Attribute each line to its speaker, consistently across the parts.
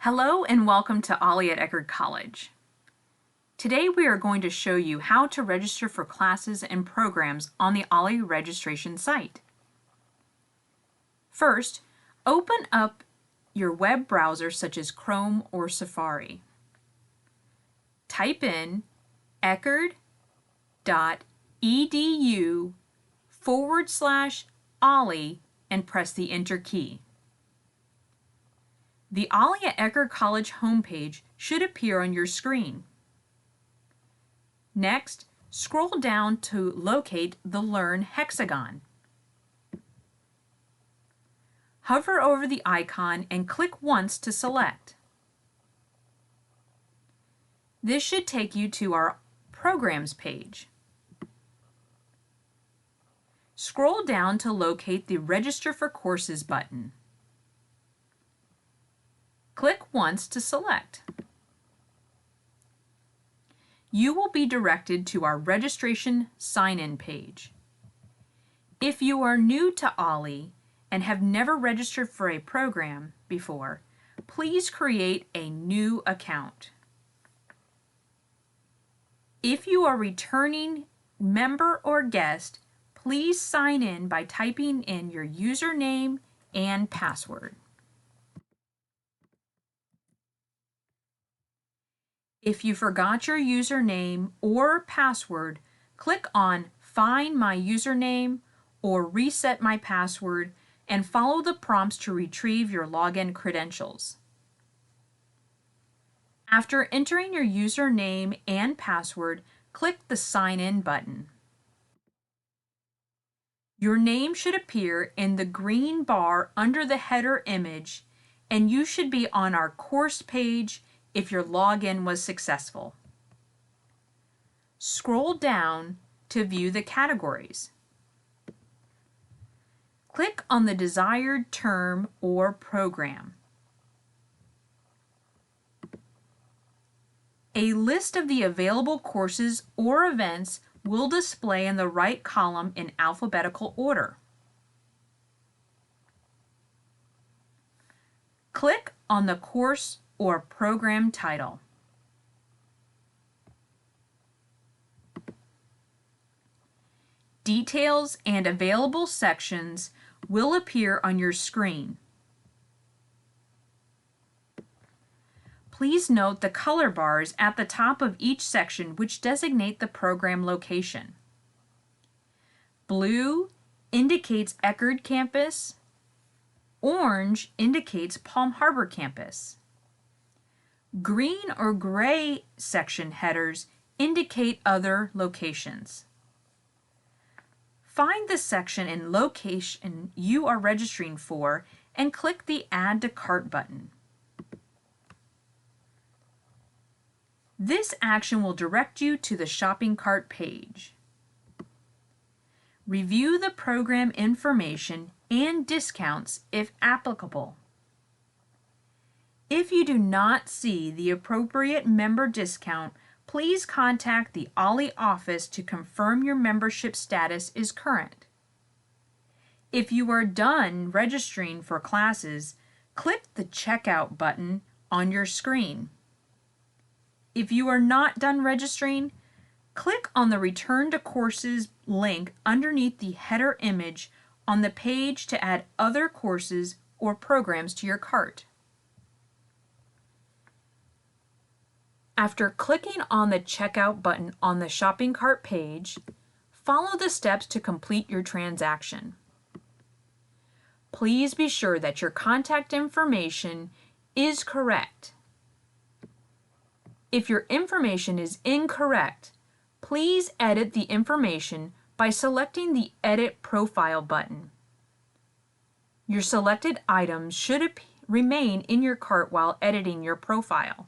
Speaker 1: Hello and welcome to OLLI at Eckerd College. Today we are going to show you how to register for classes and programs on the OLLI registration site. First, open up your web browser such as Chrome or Safari. Type in eckerd.edu/OLLI and press the Enter key. The OLLI at Eckerd College homepage should appear on your screen. Next, scroll down to locate the Learn hexagon. Hover over the icon and click once to select. This should take you to our Programs page. Scroll down to locate the Register for Courses button. Click once to select. You will be directed to our registration sign-in page. If you are new to OLLI and have never registered for a program before, please create a new account. If you are a returning member or guest, please sign in by typing in your username and password. If you forgot your username or password, click on Find My Username or Reset My Password and follow the prompts to retrieve your login credentials. After entering your username and password, click the Sign In button. Your name should appear in the green bar under the header image, and you should be on our course page if your login was successful. Scroll down to view the categories. Click on the desired term or program. A list of the available courses or events will display in the right column in alphabetical order. Click on the course or program title. Details and available sections will appear on your screen. Please note the color bars at the top of each section which designate the program location. Blue indicates Eckerd campus. Orange indicates Palm Harbor campus. Green or gray section headers indicate other locations. Find the section and location you are registering for and click the Add to Cart button. This action will direct you to the shopping cart page. Review the program information and discounts if applicable. If you do not see the appropriate member discount, please contact the OLLI office to confirm your membership status is current. If you are done registering for classes, click the Checkout button on your screen. If you are not done registering, click on the Return to Courses link underneath the header image on the page to add other courses or programs to your cart. After clicking on the Checkout button on the shopping cart page, follow the steps to complete your transaction. Please be sure that your contact information is correct. If your information is incorrect, please edit the information by selecting the Edit Profile button. Your selected items should remain in your cart while editing your profile.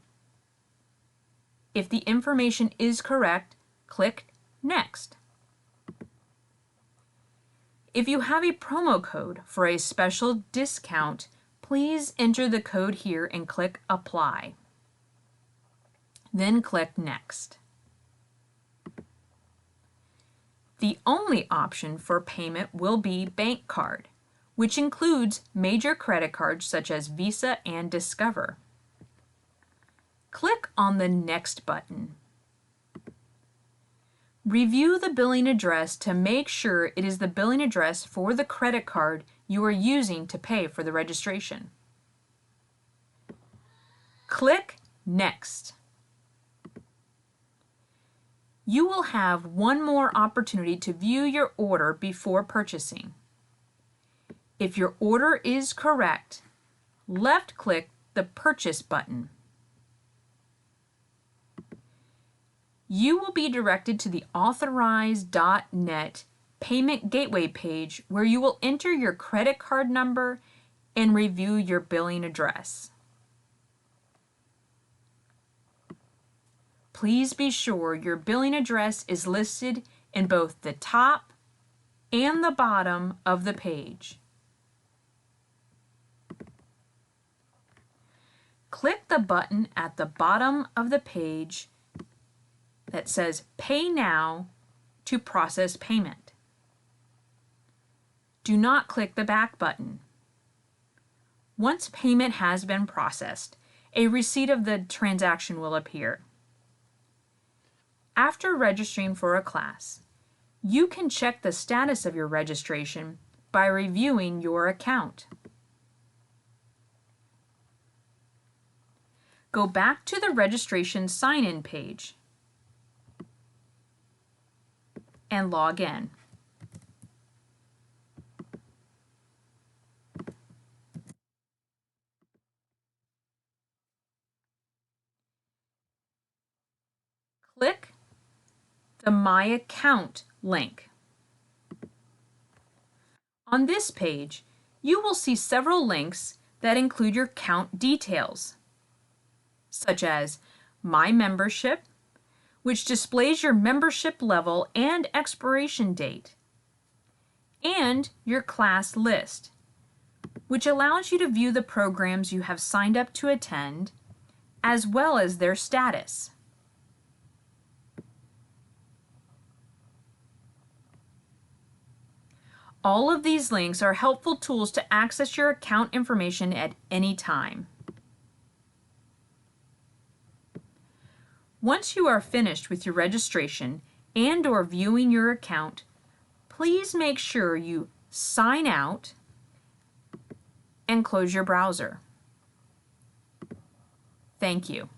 Speaker 1: If the information is correct, click Next. If you have a promo code for a special discount, please enter the code here and click Apply. Then click Next. The only option for payment will be bank card, which includes major credit cards such as Visa and Discover. Click on the Next button. Review the billing address to make sure it is the billing address for the credit card you are using to pay for the registration. Click Next. You will have one more opportunity to view your order before purchasing. If your order is correct, left-click the Purchase button. You will be directed to the Authorize.net Payment Gateway page where you will enter your credit card number and review your billing address. Please be sure your billing address is listed in both the top and the bottom of the page. Click the button at the bottom of the page that says Pay Now to process payment. Do not click the back button. Once payment has been processed, a receipt of the transaction will appear. After registering for a class, you can check the status of your registration by reviewing your account. Go back to the registration sign-in page and log in. Click the My Account link. On this page, you will see several links that include your account details, such as My Membership, which displays your membership level and expiration date, and your class list, which allows you to view the programs you have signed up to attend, as well as their status. All of these links are helpful tools to access your account information at any time. Once you are finished with your registration and/or viewing your account, please make sure you sign out and close your browser. Thank you.